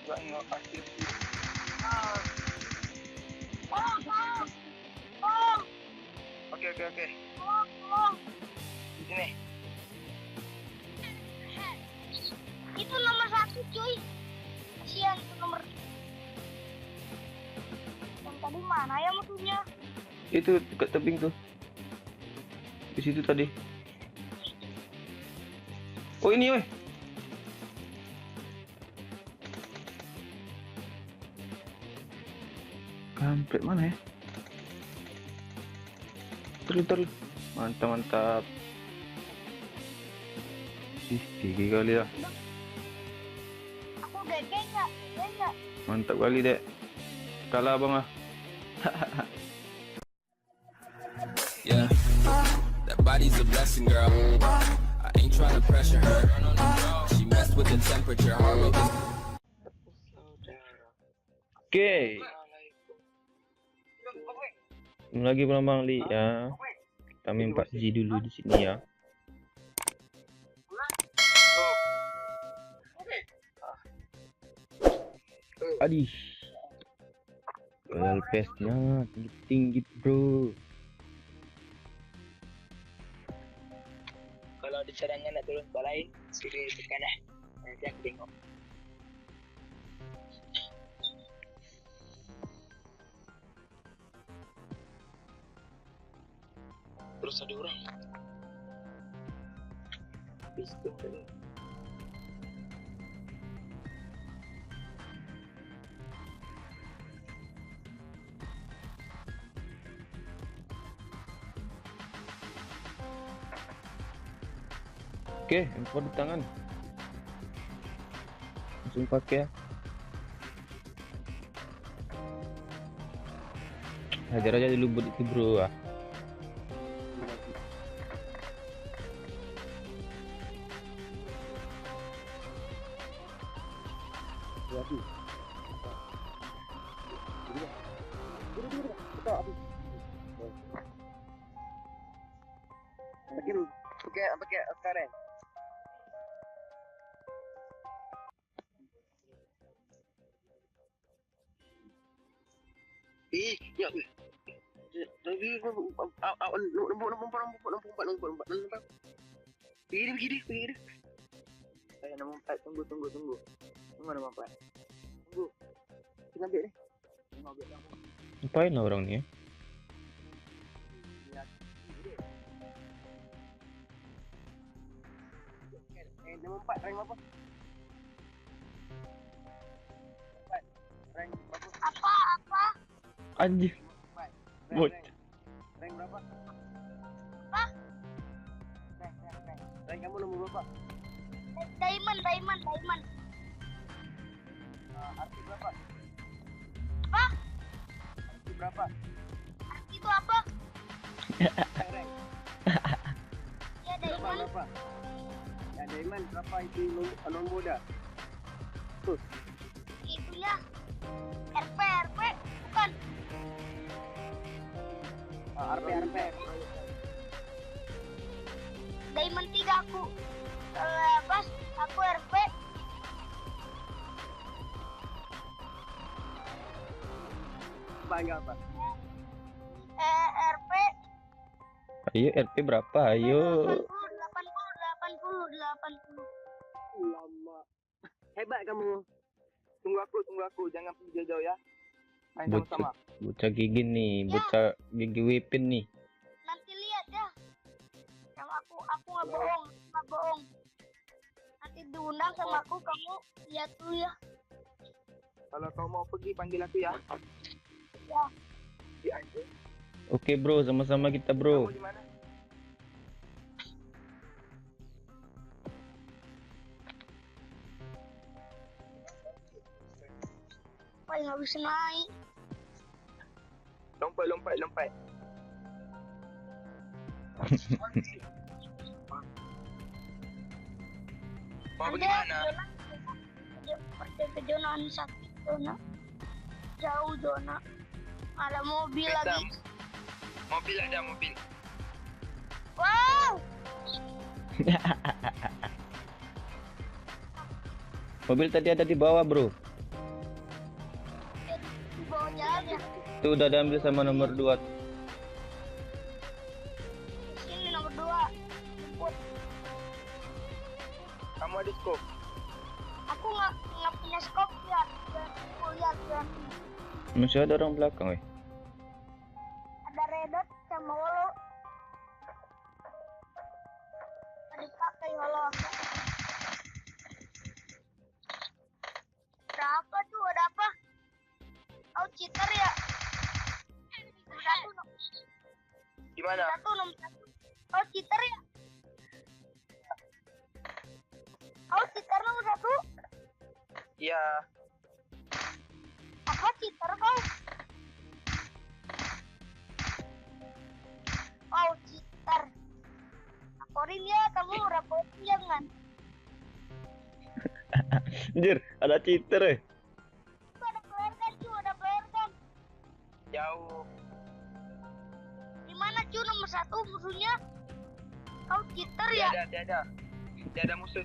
Oke. Di sini. Itu nomor 1 cuy. Kasihan itu nomor. Yang tadi mana ya musuhnya? Itu dekat tebing tuh. Di situ tadi. Oh ini weh. Kampret mana ya? Terus. Mantap. Ih, gigi kali ya. Aku GG enggak? Mantap kali dek. Kalah abang ah. Yeah, that body's a blessing, girl. I ain't trying to pressure her. She messed with the temperature. Heart rate is Oke. Lagi pulang Bang Li ya. Kita main PUBG dulu di sini ya. Adih. Level PS-nya tinggi bro. Kalau ada caranya nak turun tempat lain, sila tekan lah. Nanti aku tengok. Terus ada orang. Pistol tadi. Oke, info di tangan. Langsung pakai ya. Hajar aja dulu buat itu bro ah. Pakai sekarang. Ya. Tapi nampak. Begini. Saya nampak tunggu. Tunggu nampak. Tunggu. Kita ambil ni. Ngapain lah orang ni ya? Nombor 4 rank apa? Rank berapa? Apa? Anjir. Bot. Rank berapa? Apa? Rank kamu nombor berapa? Diamond. Arti berapa? Apa? Arti berapa? Arti itu apa? Rank. Ya diamond. Berapa? Ya diamond berapa itu nombor dah? Itunya RP bukan. RP. Diamond 3 aku. Pas aku RP. Bangga apa? RP Ayo RP berapa? Ayo. 80. Lama. Hebat kamu. Tunggu aku. Jangan pergi jauh-jauh ya. Main sama-sama. Bocah gigi nih, bocah gigi whippin nih. Nanti lihat ya. Sama aku nggak bohong. Nanti diundang sama aku, kamu lihat dulu ya. Kalau kau mau pergi panggil aku ya. Ya. Di aja. Oke bro, sama-sama kita bro. Kamu di mana? Wah, nggak bisa naik. Lompat. Mau bagaimana? Ke zona sakit zona. Jauh zona. Ada mobil lagi. Mobil ada mobil. Wow. Mobil tadi ada di bawah bro. Itu udah diambil sama nomor 2. Sini nomor 2. Jemput. Kamu ada scope? Aku nggak punya scope ya. Aku lihat ya. Masih ada orang belakang, weh. Ada redot sama holo. Ada pakai holo aku. Ada apa tuh? Ada apa? Oh, cheater ya? Nomor 1, Gimana? nomor 1. Oh, cheater ya? Oh, cheater nomor 1. Iya. Apa cheater kau? Oh, cheater. Laporin ya, kamu raporin jangan. Anjir, ada cheater, weh. Ada player kan, cu, ada player kan. Jauh. Di mana cu nomor 1 musuhnya? Kau cheater ya? Tiada. Tiada musuh.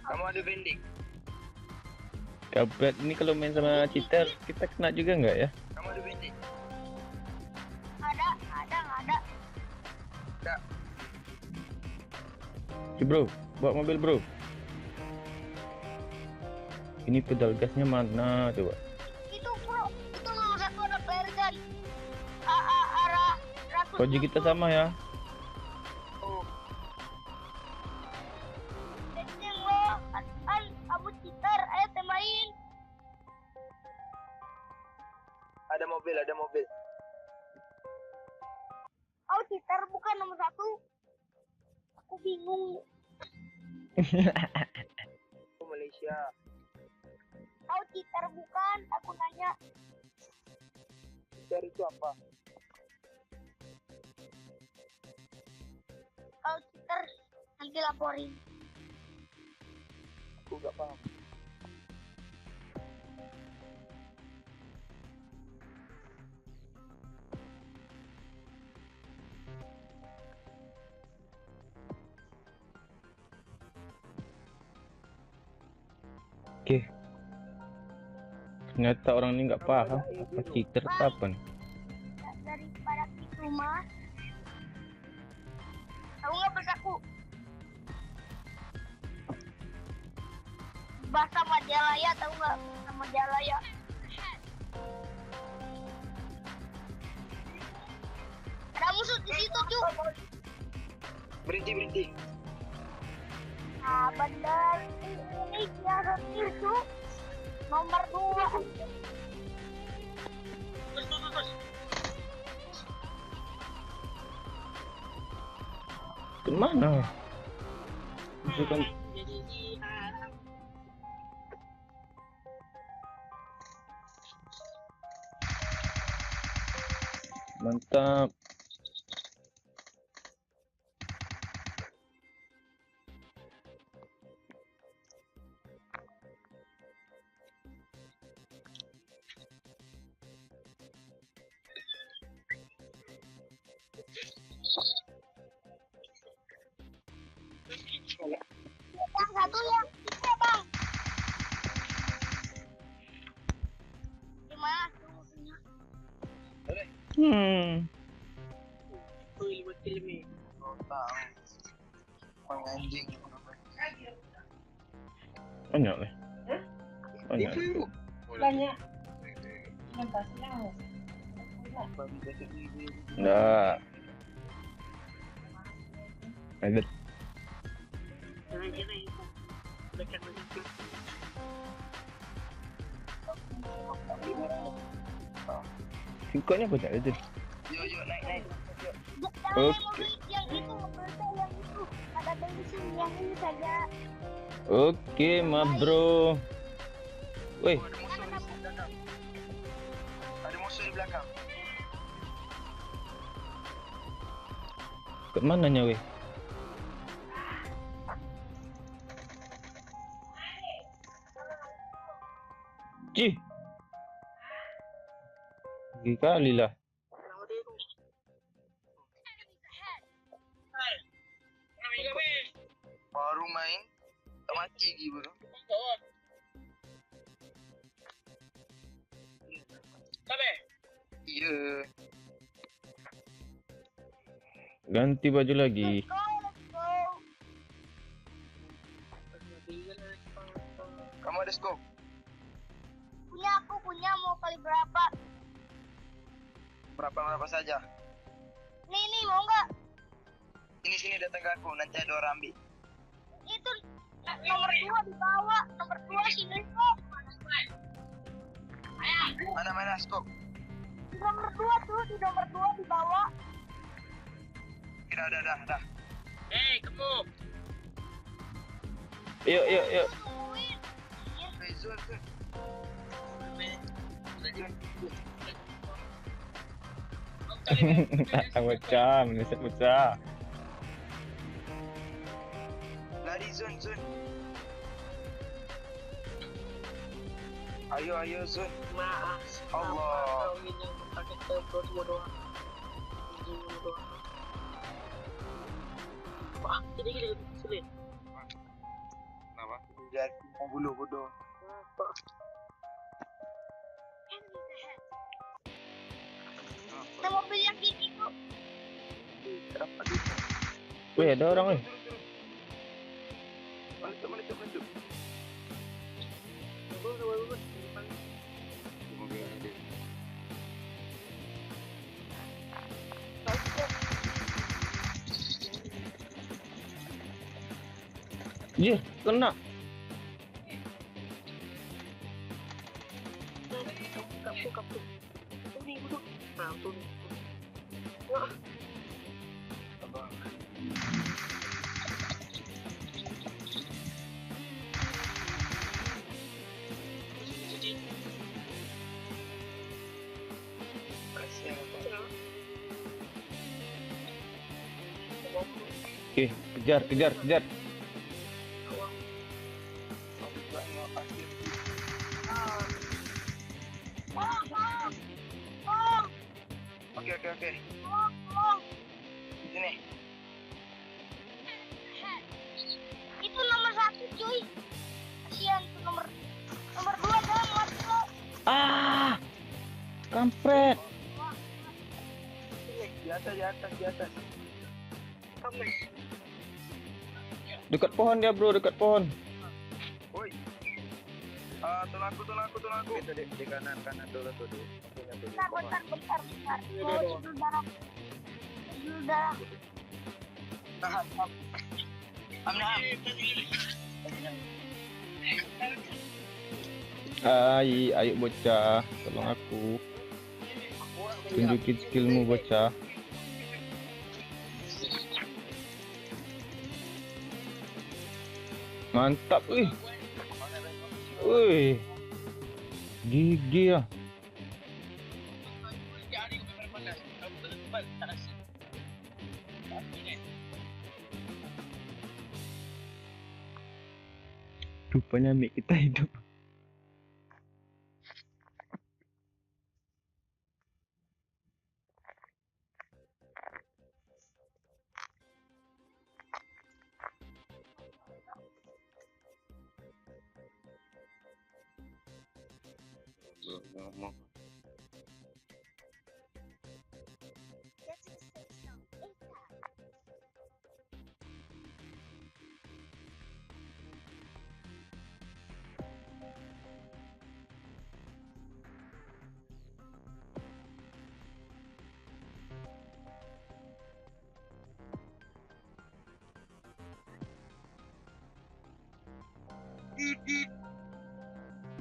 Kamu ada bending? Kampret ini kalau main sama cheater kita kena juga nggak ya? Kamu ada bending? Ada. Tak. Oke, bro, bawa mobil, bro. Ini pedal gasnya mana coba? Itu bro, itu nomor 1 ada player kan. Arah ratus. Koji kita sama ya. Oh, Kenceng lo, kan kamu cheater, ayo tembakin. ada mobil. Kau cheater bukan nomor 1. Aku bingung. aku Malaysia. Kau cheater bukan? Aku nanya. Cheater itu apa? Kau cheater, nanti laporin. Aku gak paham. Oke. Ternyata orang ini nggak paham apa cheater apa nih. Daripada di rumah. Tahu nggak besaku? Bahasa Majalaya, tahu nggak? Bahasa Majalaya. Ada musuh di situ cu. Berhenti. Nah, bandar ini dia itu nomor 2. Kemana? Bukan. Mantap. Yang satu yang tiga bang. Gimana tuh musuhnya? Oh, tahu. Orang anjing. Banyak nih. Banyak. Itu. Banyak. Mentasnya Nggak. Ada. Singkatnya banyak aja. Yuk, naik. Jangan Oke. mobil yang itu, mobil saya yang itu. Ada bensin yang ini saja. Oke, ma bro. Woi, Ada musuh di belakang. ke mananya weh? Cih. Pergi kali lah. Baru main, tak mati lagi bro. Iya. Ganti baju lagi. Let's go. Kamu ada scope? Punya mau kali berapa? Berapa saja? Nih mau nggak? Sini datang ke aku, nanti ada orang ambil. Itu nomor 2 di bawah, nomor 2 sini kok. Mana scope? Di nomor 2 tuh, di nomor 2 di bawah. Dah. Yuk. Tungguin. Zul. Bocah, menyesat bocah. Lari Zun. Ayo Zun. Allah. Kenapa? Jadi mau bulu bodoh. Ada mobil yang gini tuh. Kenapa gitu? Weh, ada orang weh. Meletup. Jih, kena. Oke, kejar. Oke. Sini. Itu nomor 1 cuy. Kasihan tuh nomor 2 jangan mati lo. Ah, kampret. Di atas. Dekat pohon dia bro, dekat pohon. Woi. Tolong aku. Itu di kanan dulu tuh. Bentar. Mau judul darah. Tahan. Ayo bocah, tolong aku. Tunjukin skillmu bocah. Mantap, wih. Gigi ya. Rupanya mic kita hidup.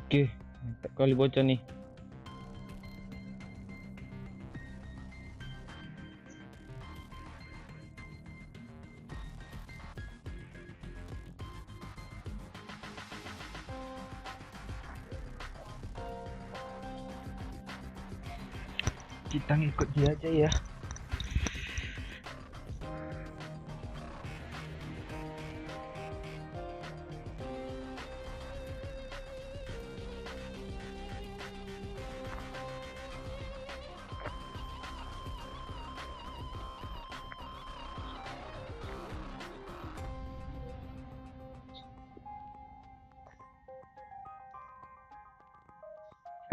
Oke, mantap kali bocah nih. Kita ngikut dia aja ya.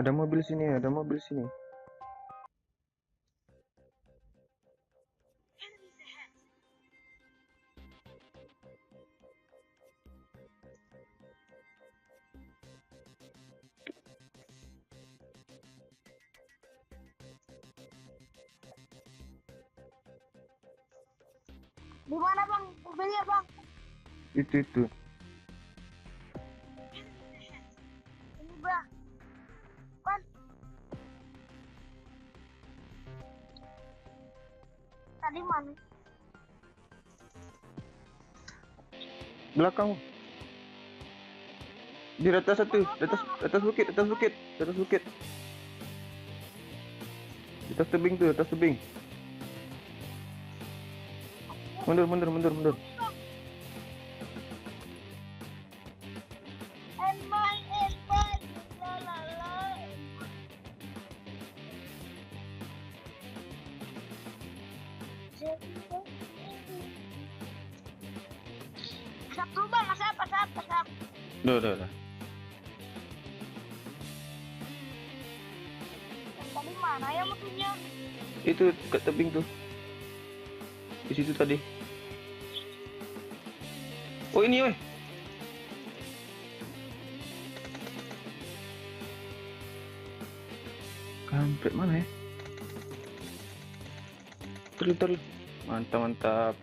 Ada mobil sini. Di mana bang? Mobilnya bang? Itu. Ini bang. Kan? Tadi mana? Belakang. Di atas satu, atas bukit. Di atas tebing tuh, atas tebing. Mundur. Emang, la la la. Asap dulu bang, asap. Udah. Yang tadi mana ya musuhnya? Itu ke tebing tuh. Di situ tadi. Oh ini weh. Kampret mana ya? Terus. Mantap.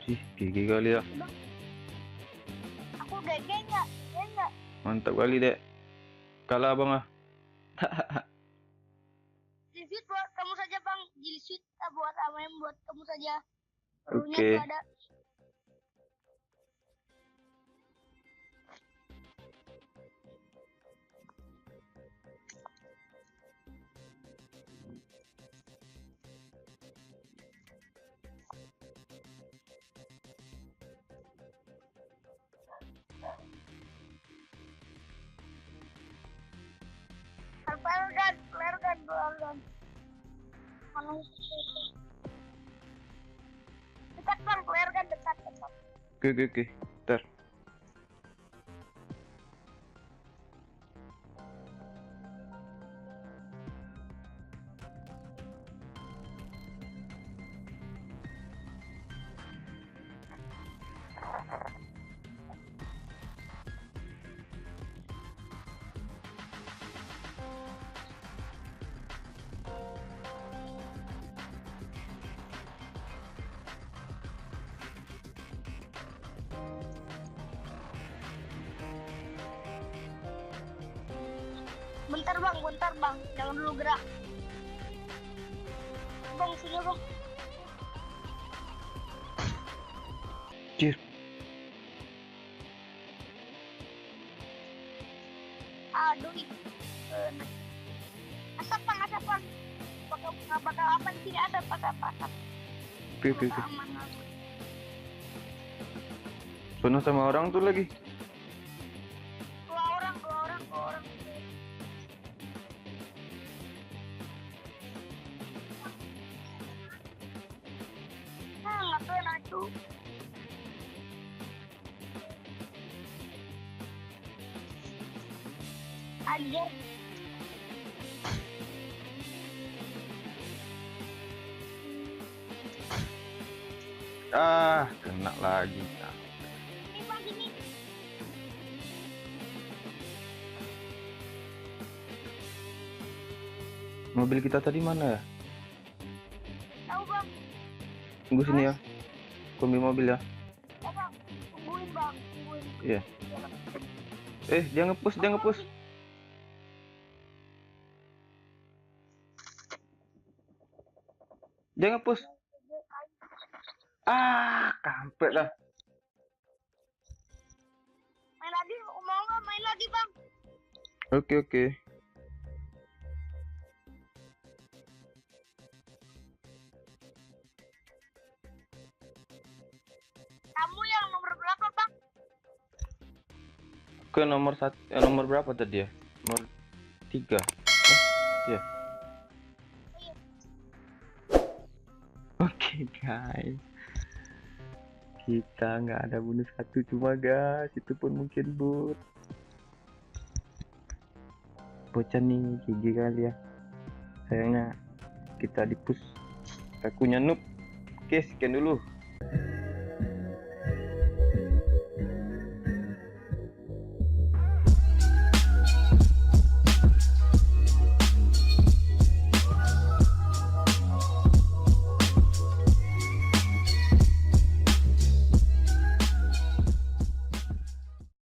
Sih, gigi kali ya. Aku GG nggak? Mantap kali dek. Kalah abang ah. Jilsit buat kamu saja bang. Jilsit buat AMM buat kamu saja. Pelurunya Oke. tuh ada. Flare gun. Mana itu? Dekat bang, flare gun dekat. Oke. Ntar. Bentar bang, jangan dulu gerak. Bang, sini bang. Cir. Aduh, asap bang. Bakal apa di sini asap. Oke. Aman. Sono sama orang tuh lagi. Dua orang. Ngapain aku? Anjir. Kena lagi. Ini bang, sini. Mobil kita tadi mana ya? Tahu bang. Tunggu sini ya. Kombi mobil ya. Ya bang, tungguin bang. Iya. Dia ngepush. Dia ngepush. Kampret lah. Main lagi, mau nggak main lagi bang? Oke. Kamu yang nomor berapa bang? Ke nomor nomor berapa tadi ya? Nomor 3. Iya. Oke guys. Kita nggak ada bonus 1 cuma gas. Itu pun mungkin bot. Bocah nih gigi kali ya. Sayangnya kita di push. Akunya noob. Oke, sekian dulu.